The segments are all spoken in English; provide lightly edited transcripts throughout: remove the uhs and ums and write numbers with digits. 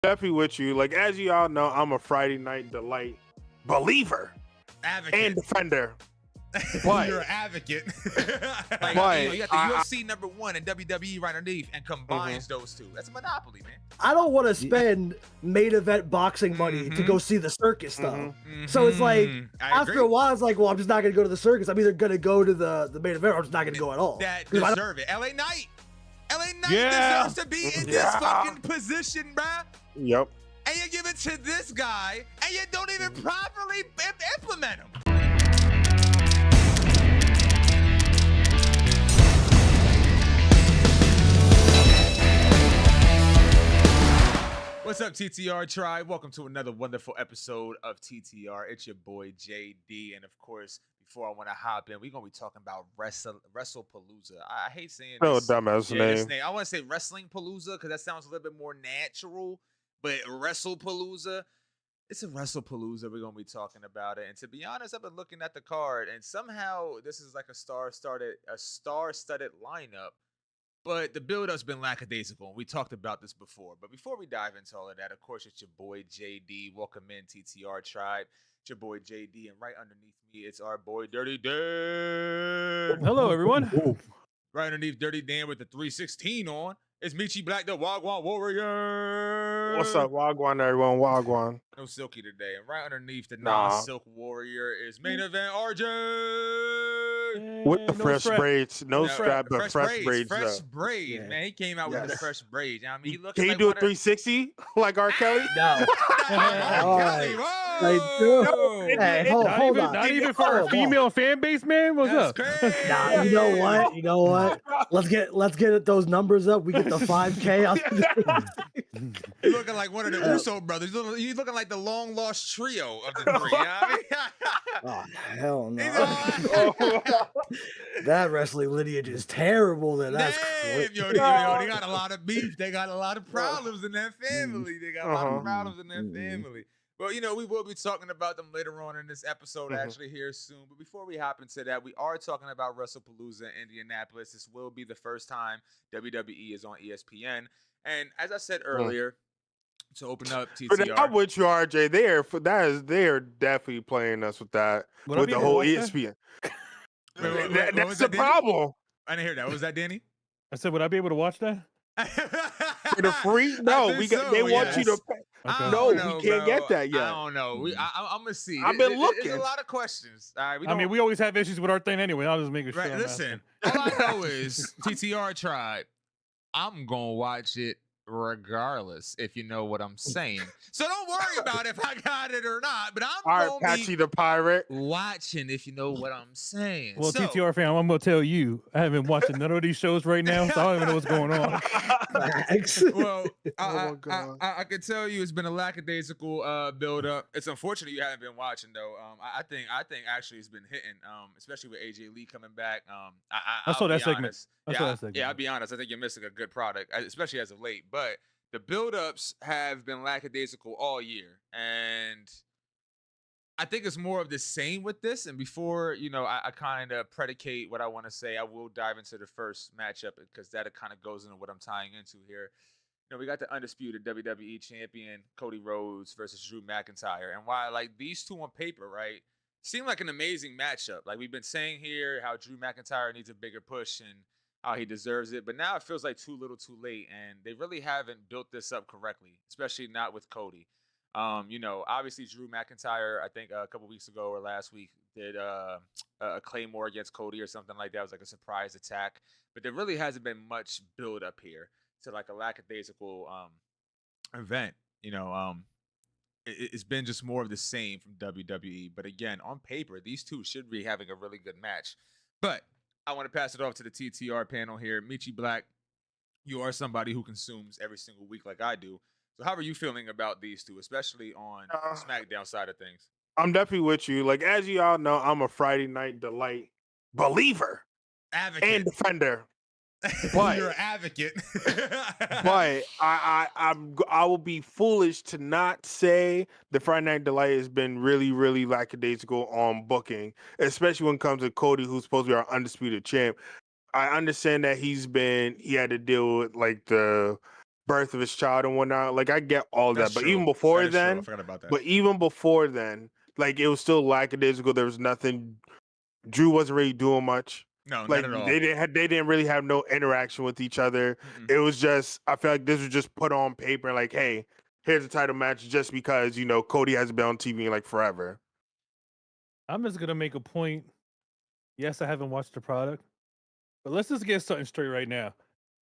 Definitely with you. Like as you all know, I'm a Friday Night Delight believer and Advocate. defender. But You're an advocate. but You got the UFC #1 and WWE right underneath and combines those two. That's a monopoly, man. I don't want to spend main event boxing money to go see the circus stuff. So it's like after a while, it's like, well, I'm just not gonna go to the circus. I'm either gonna go to the main event or I'm just not gonna go at all. That deserve it. LA Knight. LA Knight deserves to be in this fucking position, bruh. Yep. And you give it to this guy, and you don't even properly implement him. What's up, TTR tribe? Welcome to another wonderful episode of TTR. It's your boy JD, and of course, before I want to hop in, we're gonna be talking about Wrestlepalooza. I hate saying No this. dumbass name. I want to say Wrestling Palooza because that sounds a little bit more natural, but Wrestlepalooza. It's a Wrestlepalooza. We're gonna be talking about it, and to be honest, I've been looking at the card, and somehow this is like a star-studded lineup. But the build-up's been lackadaisical, and we talked about this before. But before we dive into all of that, of course, it's your boy JD. Welcome in, TTR tribe. It's your boy JD, and right underneath me, it's our boy Dirty Dan. Hello, everyone. Right underneath Dirty Dan with the 316 on, it's Michi Black, the Wagwan Warrior. What's up, Wagwan, everyone? Wagwan. No Silky today. And right underneath the non-Silk Warrior is Main Event RJ. With the fresh braids. No strap, but fresh braids. Fresh braids, man. He came out with the fresh braids. I mean, he looks Can like you do a 360 like R. Kelly? No. Kelly, Hey, hold on. Not even for a female fan base, man. What's up? Nah, you know what? Let's get those numbers up. We get the 5K. You're looking like one of the Uso brothers. You're looking like the long lost trio of the three. You know what I mean? Oh, hell no. That wrestling lineage is terrible. That's crazy. Yo, they got a lot of beef. They got a lot of problems in that family. They got a lot of problems in that family. Well, we will be talking about them later on in this episode, actually, here soon. But before we hop into that, we are talking about Wrestlepalooza in Indianapolis. This will be the first time WWE is on ESPN. And as I said earlier, to open up TTR. But I'm with you, RJ. They're definitely playing us with that, with the whole ESPN. That's the problem. I didn't hear that. Was that Danny? I said, would I be able to watch that? For the free? No, they want you to pay. Okay. No, we can't get that yet. I don't know. I'm gonna see. I've been looking. There's a lot of questions. All right, we always have issues with our thing anyway. I'll just make it sure. Right, listen, all I know is TTR tribe. I'm gonna watch it regardless, if you know what I'm saying. So don't worry about if I got it or not. But I'm gonna Patchy the Pirate watching, if you know what I'm saying. Well, TTR fam, I'm gonna tell you, I haven't watched none of these shows right now, so I don't even know what's going on. Well, I can tell you it's been a lackadaisical build up. It's unfortunate you haven't been watching though. I think actually it's been hitting, especially with AJ Lee coming back. I saw that segment. Yeah, I'll be honest. I think you're missing a good product, especially as of late. But the build-ups have been lackadaisical all year, and I think it's more of the same with this. And before, I kind of predicate what I want to say, I will dive into the first matchup because that kind of goes into what I'm tying into here. We got the undisputed WWE champion Cody Rhodes versus Drew McIntyre, and why these two on paper, right, seem like an amazing matchup. Like we've been saying here, how Drew McIntyre needs a bigger push and how he deserves it, but now it feels like too little, too late, and they really haven't built this up correctly, especially not with Cody. Obviously Drew McIntyre, I think a couple weeks ago or last week, did a Claymore against Cody or something like that. It was like a surprise attack, but there really hasn't been much build up here to like a lackadaisical event. It's been just more of the same from WWE. But again, on paper, these two should be having a really good match. But I want to pass it off to the TTR panel here. Michi Black, you are somebody who consumes every single week like I do. So how are you feeling about these two, especially on the SmackDown side of things? I'm definitely with you. Like as you all know, I'm a Friday Night Delight believer and defender. But you're an advocate. But I will be foolish to not say the Friday Night Delight has been really, really lackadaisical on booking, especially when it comes to Cody, who's supposed to be our undisputed champ. I understand that he had to deal with like the birth of his child and whatnot. Like I get all That's that, but true. even before That is true. I then, forgot about that. but even before then, like it was still lackadaisical. There was nothing. Drew wasn't really doing much. No, Like not at all. they didn't really have no interaction with each other. It was just I feel like this was just put on paper. Like, hey, here's a title match, just because Cody hasn't been on TV in like forever. I'm just gonna make a point. Yes, I haven't watched the product, but let's just get something straight right now.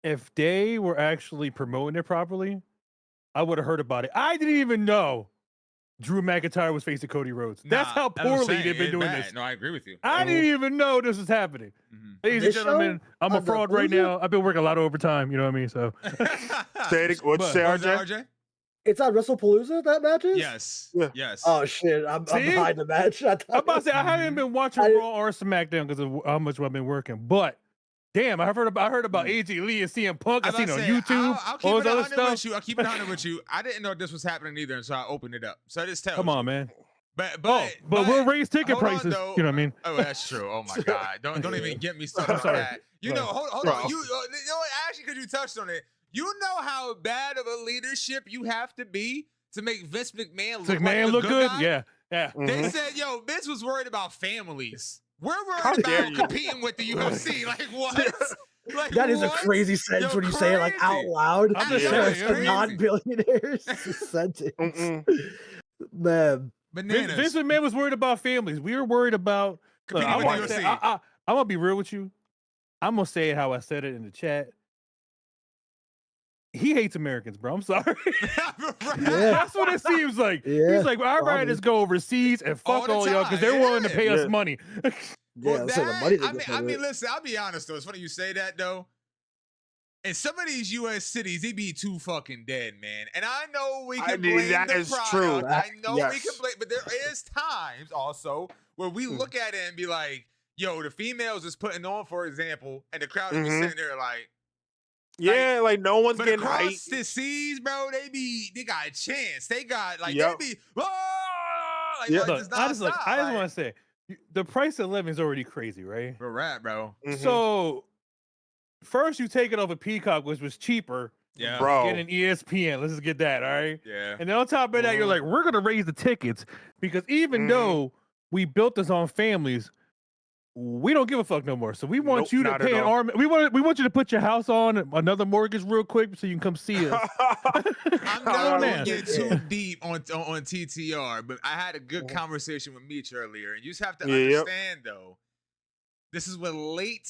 If they were actually promoting it properly, I would have heard about it. I didn't even know Drew McIntyre was facing Cody Rhodes. That's how poorly they've been doing this. No, I agree with you. I didn't even know this was happening. Ladies and gentlemen, I'm a fraud right now. I've been working a lot of overtime. You know what I mean? So, What'd you say, RJ? It's on Wrestlepalooza, that match is? Yes. Yeah. Yes. Oh, shit. I'm behind the match. I'm about to say, I haven't been watching Raw or SmackDown because of how much I've been working. But, damn, I heard about AJ Lee and CM Punk. I've seen on YouTube. I'll keep it 100 with you. I'll keep it 100 100 with you. I didn't know this was happening either, and so I opened it up. So I just tell Come you. on, man. But we'll raise ticket prices. You know what I mean? Oh, that's true. Oh my God! Don't even get me started on that. Hold on. You know what? Actually, because you touched on it, you know how bad of a leadership you have to be to make Vince McMahon look good. Guy? Yeah. They said, Vince was worried about families. We're worried about competing with the UFC. Like what? Like, that is a crazy sentence when you say it like out loud. I'm just saying, non-billionaires sentence. Man. Bananas. Vince McMahon was worried about families. We were worried about competing with the UFC. I'm gonna be real with you. I'm gonna say it how I said it in the chat. He hates Americans, bro. I'm sorry. That's what it seems like. He's like, I'd rather just go overseas and fuck all y'all because they're willing to pay us money. I mean, listen, I'll be honest though. It's funny you say that though. In some of these U.S. cities, they be too fucking dead, man. And I know we can blame that the is product. true. I know we can blame, but there is times also where we look at it and be like, yo, the females is putting on, for example, and the crowd is sitting there like, like no one's but getting across hyped. the seas, bro, they got a chance. They got they be Look, I just want to say the price of living is already crazy, right? We're right, bro. So first you take it over Peacock, which was cheaper. Yeah, bro. Get an ESPN. Let's just get that, all right? Yeah. And then on top of that, you're like, we're gonna raise the tickets because even though we built this on families, we don't give a fuck no more. So we want you to pay an arm. We want you to put your house on another mortgage real quick so you can come see us. I'm not gonna get too deep on TTR, but I had a good conversation with Meech earlier, and you just have to understand though, this is what late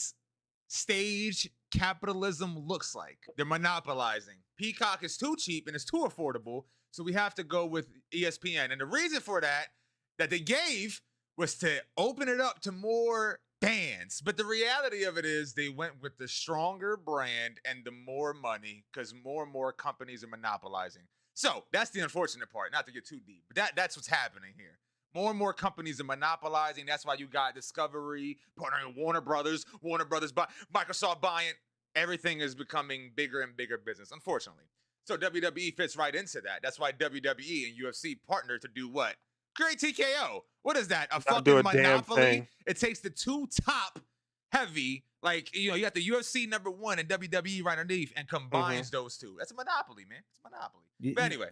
stage capitalism looks like. They're monopolizing. Peacock is too cheap and it's too affordable, so we have to go with ESPN. And the reason for that they gave was to open it up to more fans. But the reality of it is they went with the stronger brand and the more money because more and more companies are monopolizing. So that's the unfortunate part, not to get too deep, but that's what's happening here. More and more companies are monopolizing. That's why you got Discovery partnering with Warner Brothers, Microsoft buying. Everything is becoming bigger and bigger business, unfortunately. So WWE fits right into that. That's why WWE and UFC partner to do what? Create TKO. What is that? A fucking monopoly? It takes the two top heavy, like, you got the UFC #1 and WWE right underneath and combines those two. That's a monopoly, man. It's a monopoly. But anyway.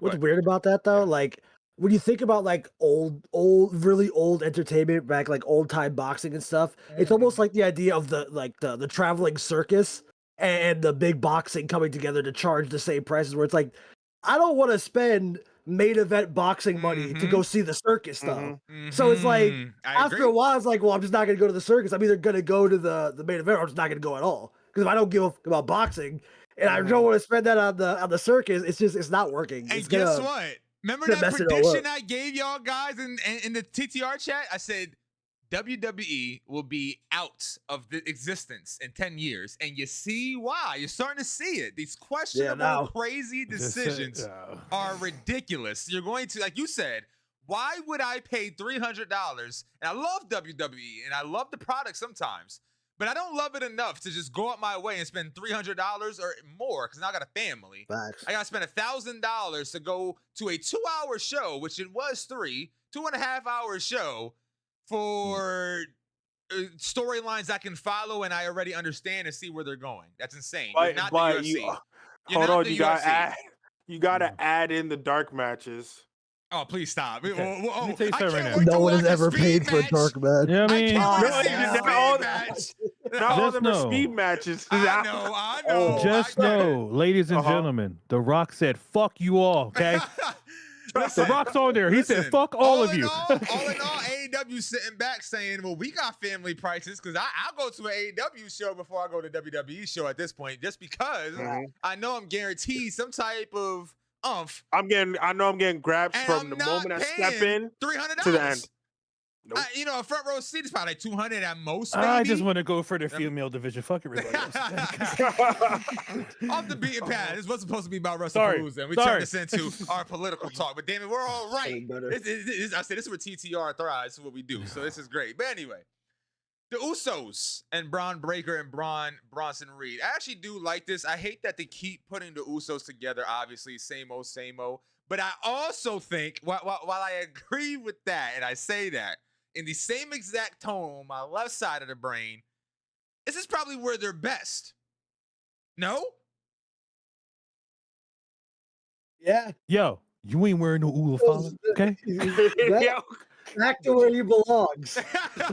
What's weird about that, though? Yeah. Like, when you think about, like, really old entertainment, back, like, old-time boxing and stuff, it's almost like the idea of the traveling circus and the big boxing coming together to charge the same prices, where it's like, I don't want to spend main event boxing money to go see the circus though. So it's like after a while, it's like, well, I'm just not gonna go to the circus. I'm either gonna go to the main event or I'm just not gonna go at all. Because if I don't give a fuck about boxing and I don't want to spend that on the circus, it's not working. And guess what? Remember that prediction I gave y'all guys in the TTR chat? I said WWE will be out of the existence in 10 years. And you see why. You're starting to see it. These questionable, crazy decisions are ridiculous. You're going to, like you said, why would I pay $300? And I love WWE and I love the product sometimes, but I don't love it enough to just go out my way and spend $300 or more because now I got a family. Facts. I got to spend $1,000 to go to a 2-hour show, which it was 2.5 hour show for storylines I can follow and I already understand and see where they're going. That's insane. You're not the UFC. You're Hold not on, the you gotta UFC. add. You gotta add in the dark matches. Oh, please stop. Okay. Oh, Let me tell you I something right can't now. wait No to one watch has a ever speed paid for a match. dark match. Yeah, I I mean, can't wait to No, see a not speed all- match. Not all Just them are know. speed matches. I know. Oh. just I get it. know, ladies and Uh-huh. gentlemen, The Rock said, "Fuck you all." Okay, Listen, The Rock's on there. He said, listen, "Fuck all of you." all in all, AEW sitting back saying, "Well, we got family prices because I'll go to an AEW show before I go to WWE show at this point, just because Mhm. I know I'm guaranteed some type of umph, I know I'm getting grabs and from I'm the not moment I step paying in $300 to the end. Nope. A front row seat is probably like 200 at most. Maybe. I just want to go for the female division. Fuck everybody else. Off the beaten path. This was supposed to be about Sorry. Wrestlepalooza, and we Sorry. turned this into our political talk. But damn it, we're all right. Getting better. I said this is where TTR thrives. This is what we do. So this is great. But anyway, the Usos and Braun Breaker and Bronson Reed. I actually do like this. I hate that they keep putting the Usos together. Obviously, same old, same old. But I also think, while I agree with that, and I say that in the same exact tone on my left side of the brain, this is probably where they're best. No? Yeah. Yo, you ain't wearing no Ula follow, okay? Yeah. Back to where he belongs.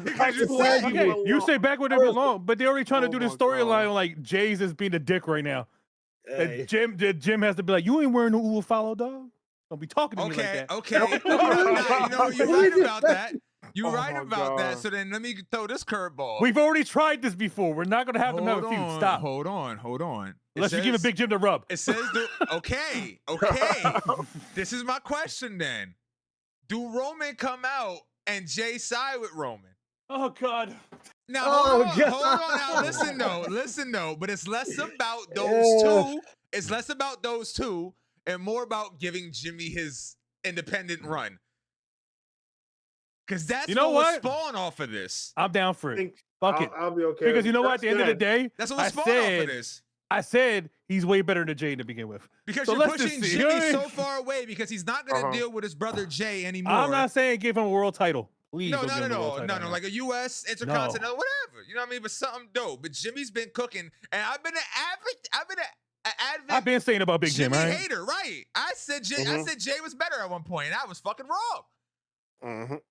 Because you to said where you- you Okay, you say back where they belong, but they're already trying to Oh do the my storyline God. like Jay's is being a dick right now. Hey. That Jim has to be like, you ain't wearing no Ula follow, dog. Don't be talking to me like that. Okay. You're right about that. You're Oh right my about that. God. So then let me throw this curveball. We've already tried this before. We're not gonna have them have a feud. Stop. Hold on. Unless you give a Big Jim the rub. It says okay. This is my question then. Do Roman come out and Jay side with Roman? Oh God. Now Oh, hold on. Now God. listen though. But it's less about those two. It's less about those two and more about giving Jimmy his independent run. Because that's what spawned off of this. I'm down for it. Think Fuck it. I'll be okay. Because you know what? At the end of the That's day, That's what spawned off of this. I said he's way better than Jay to begin with. Because So you're let's just pushing see. Jimmy You know so what I mean? far away because he's not going to Uh-huh. deal with his brother Jay anymore. I'm not saying give him a world title. Please No, don't not give at him a world all. title. No, like a U.S. Intercontinental, whatever. You know what I mean? But something dope. But Jimmy's been cooking, and I've been an advocate. I've been saying about Big Jim, Jimmy right? hater, right? I said Jay was better at one point, and I was fucking wrong. Mhm.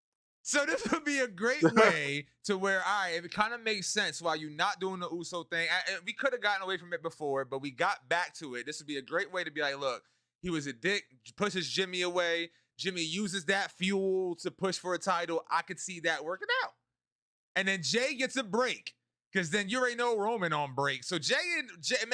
So this would be a great way to where, all right, it kind of makes sense while you're not doing the Uso thing. And we could have gotten away from it before, but we got back to it. This would be a great way to be like, look, he was a dick, pushes Jimmy away. Jimmy uses that fuel to push for a title. I could see that working out. And then Jay gets a break because then you already know Roman on break. So Jay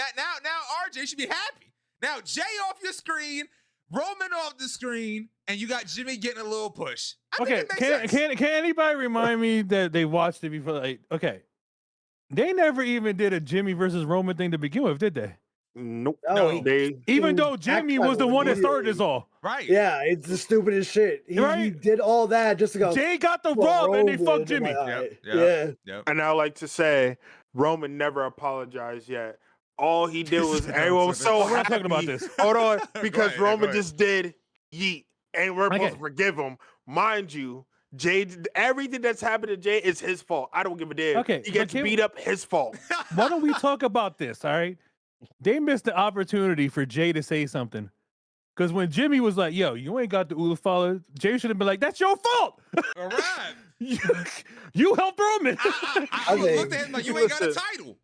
now RJ should be happy. Now Jay off your screen, Roman off the screen, and you got Jimmy getting a little push. I think it makes sense. Can anybody remind me that they watched it before? Like, okay, they never even did a Jimmy versus Roman thing to begin with, did they? Nope. No. Even though Jimmy was the one that started this all. Right. Yeah, it's the stupidest shit. He Right? did all that just to go. Jay got the "Well, rub and they Roman," fucked I'm Jimmy. like, all right, Yep. Yeah. And I like to say, Roman never apologized yet. All he did was Don't everyone was say so that. We're not happy. talking about this. Hold on, Go because ahead, Roman go ahead. just did yeet, and we're supposed Okay. to forgive him. Mind you, Jay, everything that's happened to Jay is his fault. I don't give a damn. Okay, He but gets can- beat up, his fault. Why don't we talk about this? All right, they missed the opportunity for Jay to say something. Because when Jimmy was like, "Yo, you ain't got the Ula follow," Jay should have been like, "That's your fault. All right. You helped Roman." I Okay. looked at him like, you ain't got a Listen. title.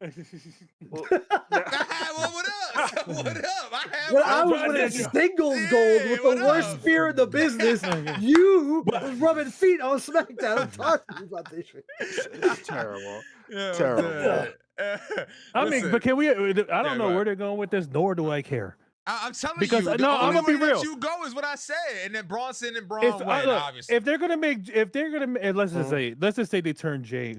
I had one with us. What up? I had When one. I was trying to winning get you. singles Yeah, gold with what the worst up? spear in the business, you was rubbing feet on SmackDown. I'm talking about this shit. It's terrible. Yeah, Terrible. I mean, listen, but can we? I don't Yeah, know go where ahead. they're going with this, nor do I care. I'm telling Because- you, the no, I'm only gonna be way that real. you go is what I said, and then Bronson and Braun If, win, look, obviously. if they're gonna let's just say they turn Jay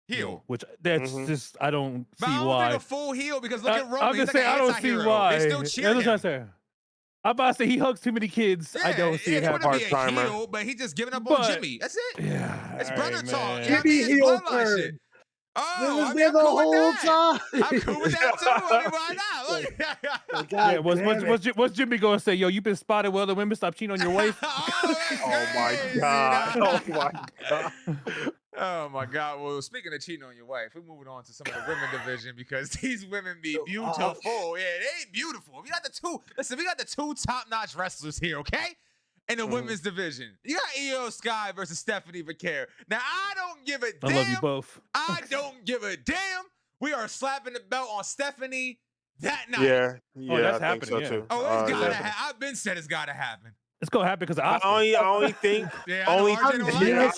Heel. which that's Mhm. just I don't But see I don't why. think a full heel because look I- at Roman. I'm He's just like saying an I don't see anti-hero. why. They still That's cheer what I'm him. saying. I'm about to say he hugs too many kids. I don't see it he happening. wouldn't be a Part-timer. heel, but he just giving up But- on Jimmy. That's it. Yeah, It's all brother right, talk. man. You know what I Jimmy mean? It's heel bloodline turn. shit. It Oh, was I mean, there I'm the cool with whole that. time. I'm cool with that too. I mean, why not? Look. God Yeah, damn it. what's Jimmy gonna say? Yo, you been spotted with other women. Stop cheating on your wife. Oh, that's Oh my crazy, god. dog. Oh my god. Oh my God. Well, speaking of cheating on your wife, we're moving on to some of the women division because these women be beautiful. Yeah, they ain't beautiful. We got we got the two top-notch wrestlers here, okay? In the women's division. You got Io Sky versus Stephanie Vaquer. Now, I don't give a damn. I love you both. I don't give a damn. We are slapping the belt on Stephanie that night. Yeah, Oh, that's I think so happening, yeah. too. Oh, it's gotta Yeah. happen. I've been said it's gotta happen. It's gonna happen because of Oscar. I only think Yeah, I know RJ don't like yeah,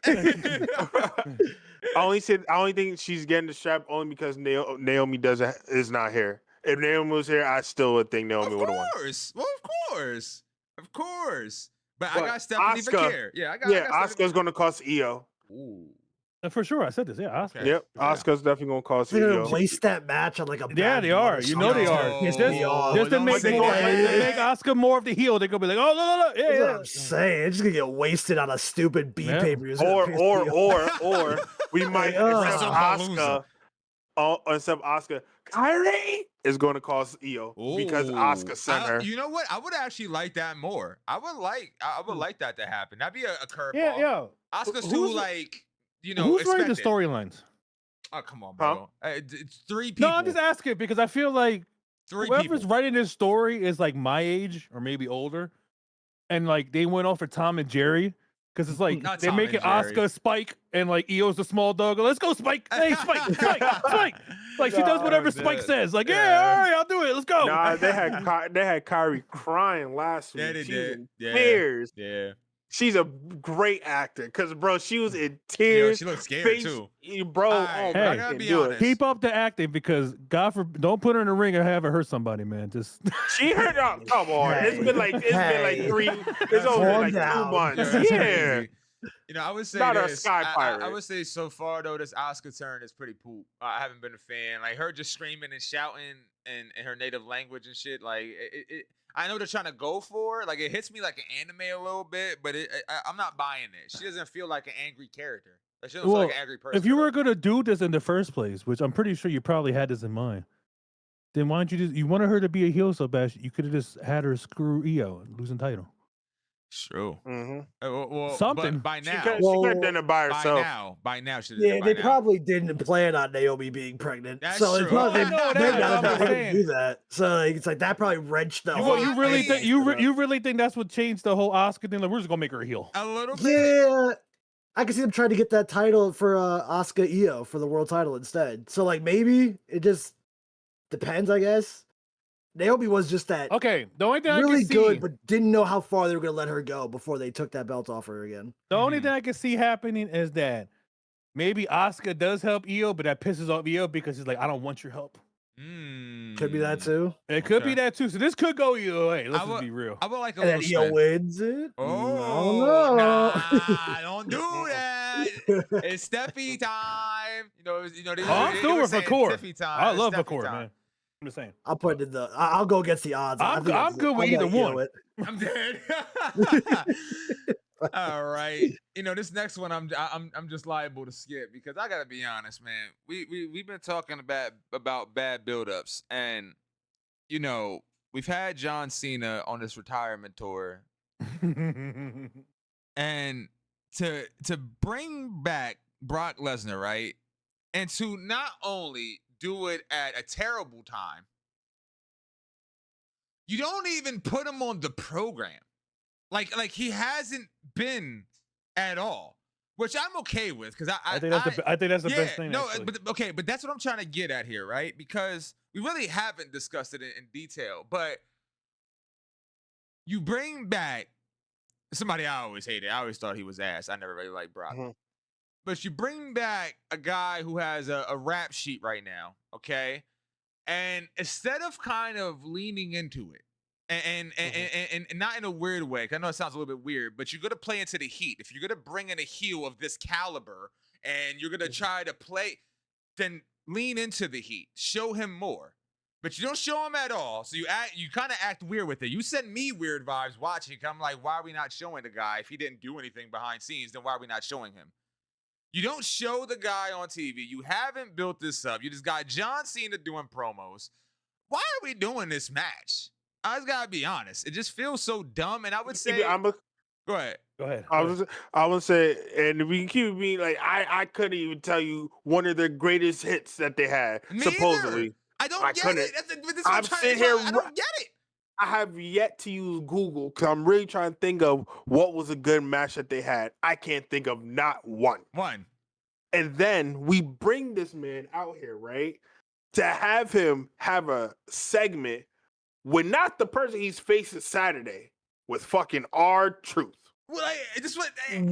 it. Oscar. I only think she's getting the strap only because Naomi is not here. If Naomi was here, I still would think Naomi would have won. Well, of course. But I But got Stephanie Asuka- Vaquer. Yeah, I got Oscar's going to cost Io. Ooh. For sure, I said this. Yeah, Oscar. Okay. Yep, Yeah. Oscar's definitely going to cost They're Io. gonna waste that match on like a Yeah, bad they are. blood You know they are. Piss Yo. me off. Just to don't make say more, that. to make Oscar more of the heel, they're gonna be like, oh no, That's what yeah. I'm saying. It's just gonna get wasted on a stupid B Yeah. pay-per-view. Or we might Wrestlepalooza. instead of Oscar, Kyrie is going to cost Io because Ooh. Oscar sent her. You know what? I would actually like that more. I would like that to happen. That'd be a curveball. Yeah. Oscar's Who's- too like, Who's writing the expected. storylines? Oh, come on, bro. It's three No, people. I'm just asking because I feel like Three whoever's people. writing this story is like my age or maybe older, and like they went off for Tom and Jerry because it's like Not they're Tom making and Jerry. Oscar Spike and like Io's the small dog. Let's go, Spike! Hey, Spike! Like she does whatever Spike says. Like, yeah, all right, I'll do it. Let's go. Nah, they had Kyrie crying last week. Yeah, they She was did. in Yeah. tears. Yeah. She's a great actor because, bro, she was in Yo, tears. she looks scared face- too. Bro, All right, oh, I man, gotta can't be do honest. Keep up the acting because don't put her in the ring and have her hurt somebody, man. Just She hurt. Oh, come on, it's been like Hey. 3. It's only been Calm like 2 down. months. That's Yeah. crazy. I would say Not a this. sky I pirate. would say so far though, this Oscar turn is pretty poop. I haven't been a fan. Like her just screaming and shouting in her native language and shit. Like I know they're trying to go for it. Like it hits me like an anime a little bit, but I'm not buying it. She doesn't feel like an angry character. Like she doesn't feel like an angry person. if you were gonna do this in the first place, which I'm pretty sure you probably had this in mind, then why don't you wanted her to be a heel so bad, you could have just had her screw Io and losing title. true. Mm-hmm. Well, Something. but by She now, could have done it by herself. by now, she Yeah, they probably didn't plan on Naomi being pregnant. That's so true. it's probably Oh, no, they that's not what I'm to saying. do that. So like, it's like that probably wrenched the You- whole. you really think- You really think that's what changed the whole Oscar thing? Like we're just gonna make her a heel. a little bit. Yeah, I can see them trying to get that title for Asuka Io for the world title instead. So like maybe it just depends, I guess. Naomi was just that Okay, the only thing I really can see, good, but didn't know how far they were going to let her go before they took that belt off her again. the only Mhm. thing I can see happening is that maybe Oscar does help Io, but that pisses off Io because he's like, I don't want your help. Could be that too. It could be Okay. that too. So this could go either way. Let's I just would- be real. I would like a And then little Io spin. wins it. Oh, no. don't do that. It's Steffi time. They I'm they still were with saying Vakor. Tiffy time. I It's love Steffi Vakor, time. man. I'm just saying. I'll put it in the. I'll go against the odds. I I'm think good with I'll either let Io one. it. I'm dead. All right. This next one I'm just liable to skip because I gotta be honest, man. We've been talking about bad buildups, and we've had John Cena on this retirement tour, and to bring back Brock Lesnar, right? And to not only do it at a terrible time, you don't even put him on the program. Like he hasn't been at all, which I'm okay with because I think that's the best thing. No, actually. but that's what I'm trying to get at here, right? Because we really haven't discussed it in detail, but you bring back somebody I always hated. I always thought he was ass. I never really liked Brock. Mhm. But you bring back a guy who has a rap sheet right now, okay? And instead of kind of leaning into it, and not in a weird way, 'cause I know it sounds a little bit weird, but you're gonna play into the heat. If you're gonna bring in a heel of this caliber and you're gonna try to play, then lean into the heat. Show him more. But you don't show him at all. So you kind of act weird with it. You send me weird vibes watching. I'm like, why are we not showing the guy? If he didn't do anything behind scenes, then why are we not showing him? You don't show the guy on TV. You haven't built this up. You just got John Cena doing promos. Why are we doing this match? I just gotta be honest. It just feels so dumb. And I would say, Go Go ahead. Go ahead. I would say, and we can keep being like, I couldn't even tell you one of their greatest hits that they had. Me supposedly, either. I don't I get couldn't. it. This is what I'm sitting that's here. why I don't get it. I have yet to use Google because I'm really trying to think of what was a good match that they had. I can't think of not one. And then we bring this man out here, right? To have him have a segment with not the person he's facing Saturday, with fucking R-Truth. Well, this what? What? And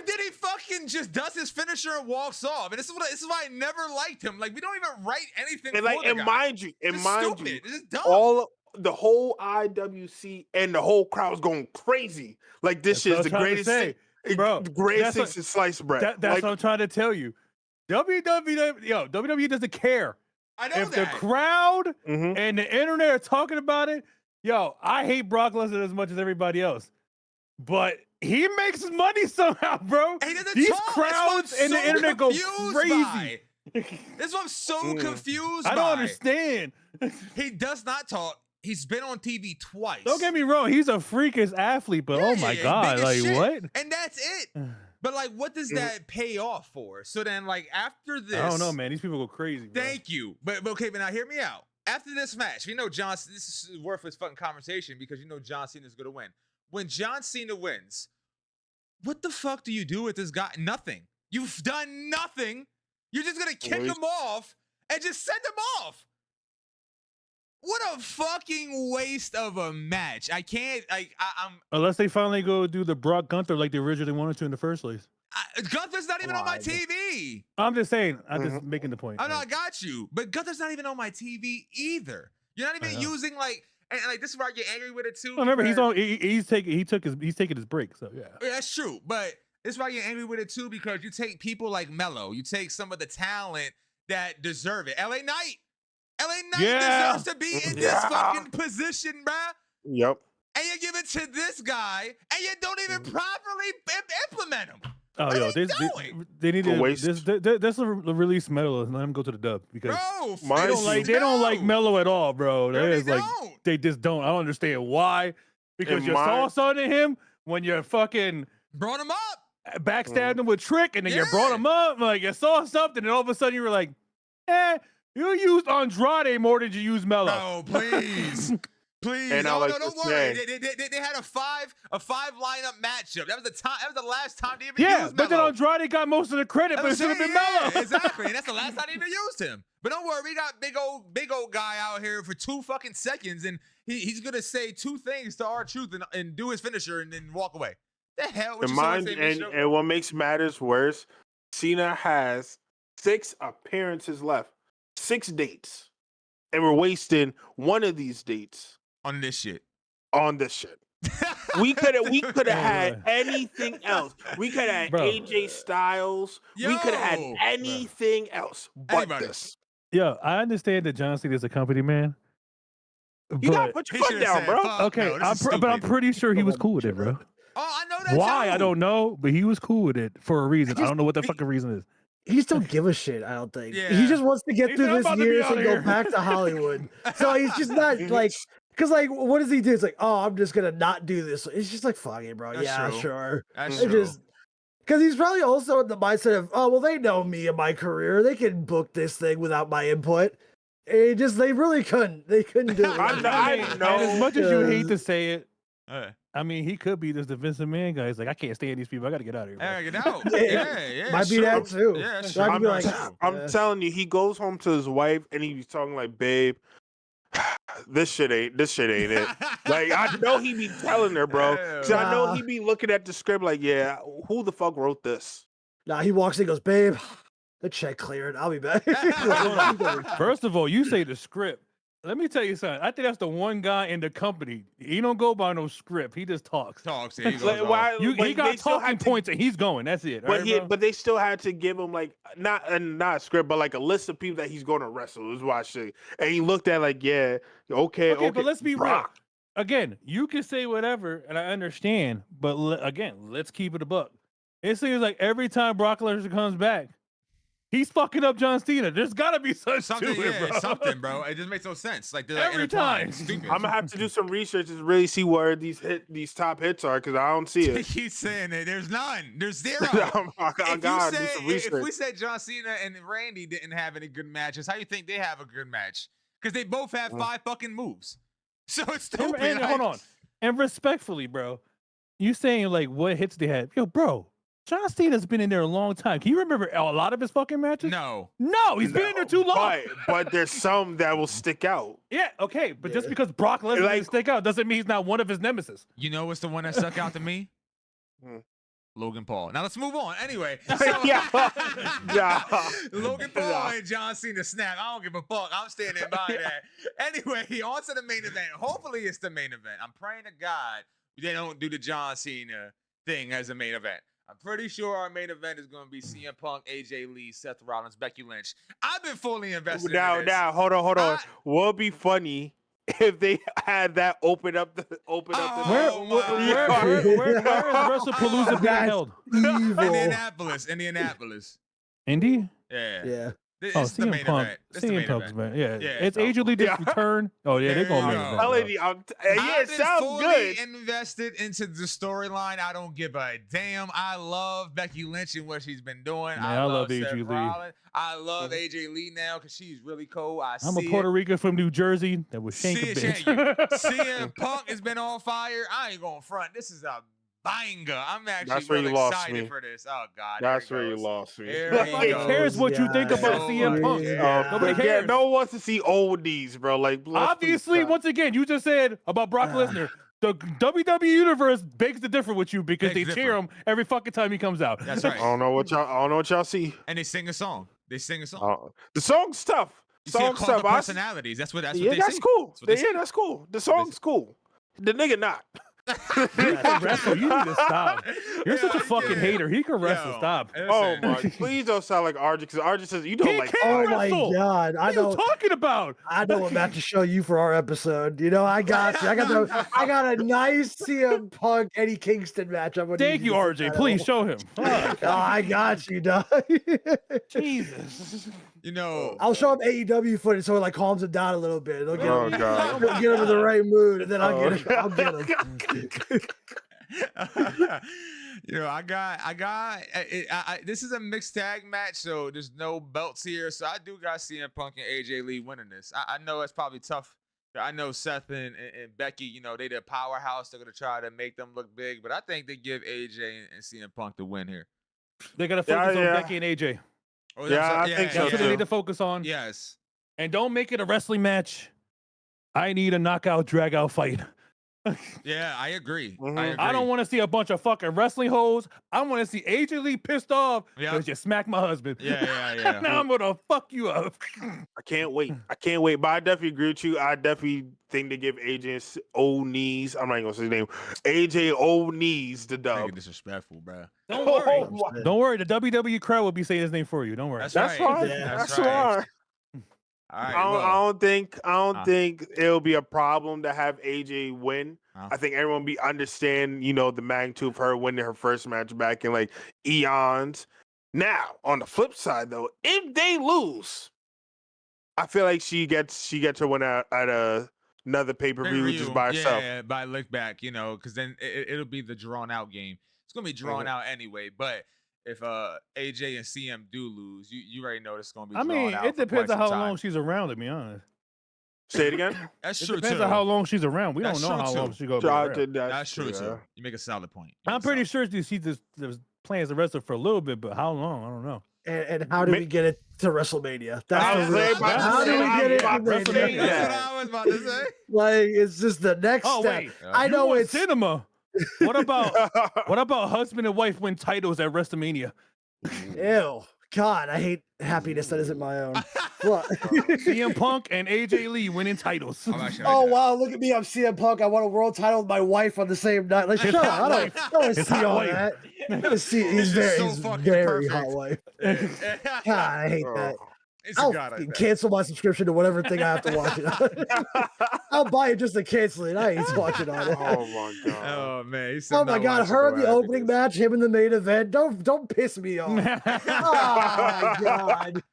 then he fucking just does his finisher and walks off. And this is why I never liked him. Like, we don't even write anything And for like, the and guy. mind you, Stupid. This is dumb. the whole IWC and the whole crowd was going crazy. Like, this shit is the greatest thing. Bro, The greatest thing since sliced bread. That's like, what I'm trying to tell you. WWE doesn't care. I know if that. the crowd Mhm. and the internet are talking about it, I hate Brock Lesnar as much as everybody else. But he makes money somehow, bro. And he doesn't These talk. crowds and the internet go crazy. By. That's what I'm so confused I by. don't understand. He does not talk. He's been on TV twice. Don't get me wrong. He's a freakish athlete, but oh my God. big as Like, shit. what? And that's it. But like, what does that pay off for? So then, like, after this, I don't know, man. These people go crazy. Bro. Thank you. But okay, but now hear me out. After this match, we know John. This is worthless fucking conversation because you know John Cena is going to win. When John Cena wins, what the fuck do you do with this guy? Nothing. You've done nothing. You're just gonna kick him off and just send him off. What a fucking waste of a match. I can't. I'm. Unless they finally go do the Brock Gunther like they originally wanted to in the first place. Gunther's not even on my TV. I'm just saying. I'm just making the point. I know, I got you. But Gunther's not even on my TV either. You're not even using like, and like this is where I get angry with it too. Remember, he's on. He's taking his break. So yeah. That's true. But this is why I get angry with it too, because you take people like Mello, you take some of the talent that deserve it. LA Knight deserves to be in this fucking position, bruh. Yep. And you give it to this guy, and you don't even properly implement him. Oh, what yo, are they doing? they need to waste. This release Melo and let him go to the dub because Bro, they don't like Melo at all, bro. No, They just don't. I don't understand why. Because you saw something in him when you fucking brought him up, backstabbed him with Trick, and then you brought him up. Like you saw something, and all of a sudden you were like, you used Andrade more than you used Melo. No, please. Please, and no, don't worry. They had a five lineup matchup. That was the time. That was the last time they even used Melo. But then Andrade got most of the credit, but it should have been Melo. Exactly, and that's the last time they even used him. But don't worry, we got big old guy out here for 2 fucking seconds, and he's gonna say 2 things to R-Truth and do his finisher and then walk away. The hell? And what makes matters worse, Cena has 6 appearances left, 6 dates, and we're wasting one of these dates on this shit. We could have had anything else. We could have had AJ Styles. We could have had anything else but this. Yeah, I understand that John Cena is a company man. You gotta put your foot down, bro. Okay, but I'm pretty sure he was cool with it, bro. Oh, I know that. Why? I don't know, but he was cool with it for a reason. I don't know what the fucking reason is. He just don't give a shit, I don't think. Yeah. He just wants to get through this year and go back to Hollywood. So he's just not like, because like, what does he do? It's like, oh, I'm just going to not do this. It's just like, fuck it, bro. That's true. Sure. That's true. Because he's probably also in the mindset of, oh, well, they know me and my career. They can book this thing without my input. They really couldn't. They couldn't do it. I know. As much as you hate to say it, I mean, he could be this defensive man guy. He's like, I can't stand these people. I got to get out of here. I get out. Yeah. Might be that too. Yeah, sure. I'm telling you, he goes home to his wife and he's talking like, babe, this shit ain't it. Like, I know he be telling her, bro. Because I know he be looking at the script like, yeah, who the fuck wrote this? Nah, he walks in and goes, babe, the check cleared. I'll be back. First of all, you say the script. Let me tell you something. I think that's the one guy in the company. He don't go by no script. He just talks. Yeah, he got talking points and he's going. That's it. But they still had to give him like not a script, but like a list of people that he's going to wrestle. Is what I say. And he looked at like, yeah, okay. But let's be real. Again, you can say whatever, and I understand. But again, let's keep it a buck. It seems like every time Brock Lesnar comes back, He's fucking up John Cena. There's gotta be something Something, to it, yeah, bro. something, bro. It just makes no sense. Like they're like Every intertwined. time. Stupid. I'm gonna have to do some research to really see where these top hits are because I don't see it. He's saying that there's none. There's zero. I gotta do some If we research. said John Cena and Randy didn't have any good matches, how you think they have a good match? Because they both have 5 fucking moves. So it's stupid. And like- hold on. And respectfully, bro, you saying like what hits they had? Yo, bro, John Cena's been in there a long time. Can you remember a lot of his fucking matches? No. No, he's been in there too long. But there's some that will stick out. Yeah, okay, but just because Brock Lesnar Like- didn't stick out doesn't mean he's not one of his nemesis. You know what's the one that stuck out to me? Hmm. Logan Paul. Now let's move on. Anyway, Yeah. Logan Paul Yeah. and John Cena snap. I don't give a fuck. I'm standing by that. Anyway, on to the main event. Hopefully it's the main event. I'm praying to God they don't do the John Cena thing as a main event. I'm pretty sure our main event is going to be CM Punk, AJ Lee, Seth Rollins, Becky Lynch. I've been fully invested in this. Now, hold on. I- Would be funny if they had that open up the. Oh, Where is Wrestlepalooza being That's held? evil. Indianapolis. Indy? Yeah. Yeah. It's Oh, the main CM Punk. event. It's the main CM Punk's event. man. Yeah. Yeah, It's so- AJ Lee just Yeah. return. Oh yeah, they're There gonna you make go. it. telling you, yeah, I've it been sounds fully good. invested into the storyline. I don't give a damn. I love Becky Lynch and what she's been doing. Man, I love Seth AJ Lee. Rollins. I love AJ Lee now because she's really cool. I'm a Puerto Rican from New Jersey that was shank a bitch. CM Punk has been on fire. I ain't going front. This is a banger. I'm actually That's where really you lost excited me. for this. Oh God. That's there where it you goes. lost me. There Nobody he goes. cares what you think about Yeah. CM Punk. Yeah. Nobody Yeah, cares. no one wants to see old knees, bro. Like, let's Obviously, please stop. once again, you just said about Brock Lesnar. The WWE universe begs to differ with you because Begs they to cheer differ. him every fucking time he comes out. That's right. I don't know what y'all see. And they sing a song. They sing a song. The song's tough. You see a Song's cult of tough. personalities. That's what Yeah, they that's sing. cool. That's what they Yeah, sing. that's cool. The what they song's cool. The nigga not. He can wrestle. You need to stop. You're such a Yeah, fucking yeah. hater. He can wrestle. Yo, Stop. Oh listen. my! Please don't sound like RJ because RJ says you don't He like. can't Oh fire. my wrestle. god. What are you talking about? I know what match to show you for our episode. You know, I got you. I got a nice CM Punk Eddie Kingston match. I'm gonna Thank need you, to sit RJ. that Please out. show him. Fuck. Oh, I got you, dog. Jesus. You know, I'll show him AEW footage so it like calms him down a little bit. It'll get Oh him, god. it'll get him in the right mood, and then I'll Oh. get him. I'll get him. you know, this is a mixed tag match, so there's no belts here. So I do got CM Punk and AJ Lee winning this. I know it's probably tough. I know Seth and Becky, you know, they the powerhouse. They're gonna try to make them look big, but I think they give AJ and CM Punk the win here. They're gonna focus Yeah. on Becky and AJ. Oh, Yeah, I'm I sorry. think so, That's what they too. need to focus on. Yes. And don't make it a wrestling match. I need a knockout, drag out fight. Yeah, I agree. Mhm. I agree. I don't want to see a bunch of fucking wrestling hoes. I want to see AJ Lee pissed off Yeah. because you smacked my husband. Yeah. Now I'm gonna fuck you up. I can't wait. But I definitely agree with you. I definitely think they give AJ old knees. I'm not even gonna say his name. AJ old knees the Make dub. it disrespectful, bro. Don't worry. Oh, my- Don't worry. The WWE crowd will be saying his name for you. Don't worry. That's That's right. fine. Yeah. That's right. fine. All right. I well, don't think it'll be a problem to have AJ win. Huh? I think everyone be understand, the magnitude of her winning her first match back in like eons. Now, on the flip side though, if they lose, I feel like she gets her win at another pay-per-view just by herself. Yeah, by look back, because then it'll be the drawn out game. It's gonna be drawn out anyway. But if AJ and CM do lose, you already know it's gonna be. I drawn mean, out it for depends quite on how some long time. she's around, to be honest. Say it again. That's It true depends too. on how long she's around. We That's don't know true, how too. long she's going to be around. That's true too. You make a solid point. I'm pretty sure she just was playing as a wrestler for a little bit, but how long? I don't know. And how do we get it to WrestleMania? That's I the was real about question. to How say, do we I get was it to about to say WrestleMania? that. That's what I was about to say. Like, it's just the next Oh, step. wait. I You know want it's cinema. What about husband and wife win titles at WrestleMania? ew. God, I hate happiness that isn't my own. What? CM Punk and AJ Lee winning titles. I'm actually Oh like that. wow, look at me! I'm CM Punk. I won a world title with my wife on the same night. Like, shut up! I don't want to His see hot all wife. that. I want to see This he's is very, so he's fucking very perfect. hot wife. God, I hate that. It's a I'll god like that. cancel my subscription to whatever thing I have to watch it on. I'll buy it just to cancel it. I ain't watching on it. Oh my god. Oh man, he said Oh my not god, watching her no in the opening happiness. match, him in the main event. Don't piss me off. Oh my god.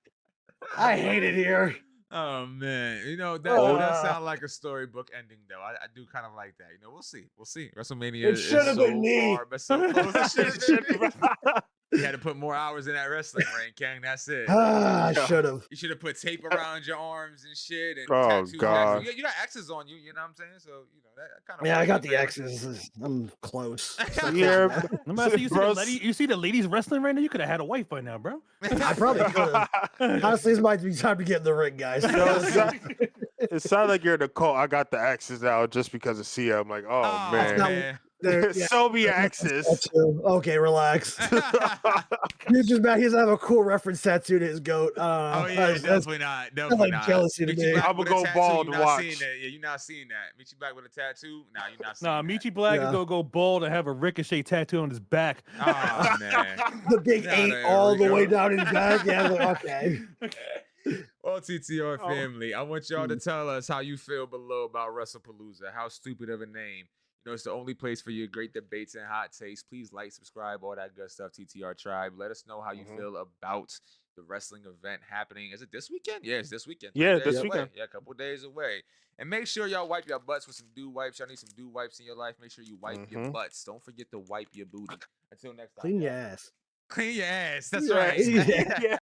I hate it here. Oh man, you know that does sound like a storybook ending though. I do kind of like that. You know, we'll see. WrestleMania It is should have so been me. far, but so close. It should have been me. You had to put more hours in that wrestling ring, King. That's it. I should have. You should have put tape around your arms and shit and Oh, tattoos. God. You got X's on you. You know what I'm saying? So you know that kind of. Yeah, I got the X's. I'm close. Yeah, I'm about to say, bro. you see the ladies wrestling right now? You could have had a wife by now, bro. I probably could have. Honestly, this might be time to get in the ring, guys. It sounds like you're in the cult. I got the X's out just because of Sia. I'm like, oh, man. There- yeah. So be X's. Tattoo. Okay, relax. He's just mad. He doesn't have a cool reference tattoo to his goat. Oh yeah, That's- definitely not. Definitely like not. jealousy to Meet you me. back I'ma with a go tattoo, bald you're to not watch. seeing that. Yeah, you're not seeing that. Meet you back with a tattoo. Nah, you're not seeing Nah, that. Michi Black Yeah. is go bald and have a ricochet tattoo on his back. Oh man. The big Nah, 8 there all we the way go. down his back. Yeah, I'm like, okay. Well, TTR family, I want y'all to tell us how you feel below about Wrestlepalooza. How stupid of a name. You know, it's the only place for your great debates and hot takes. Please like, subscribe, all that good stuff, TTR Tribe. Let us know how you feel about the wrestling event happening. Is it this weekend? Yeah, it's this weekend. Yeah, 3 days this away. weekend. Yeah, a couple days away. And make sure y'all wipe your butts with some dew wipes. Y'all need some dew wipes in your life. Make sure you wipe your butts. Don't forget to wipe your booty. Until next time. Clean your y'all. ass. Clean your ass. That's Yeah, right. Yeah. yeah.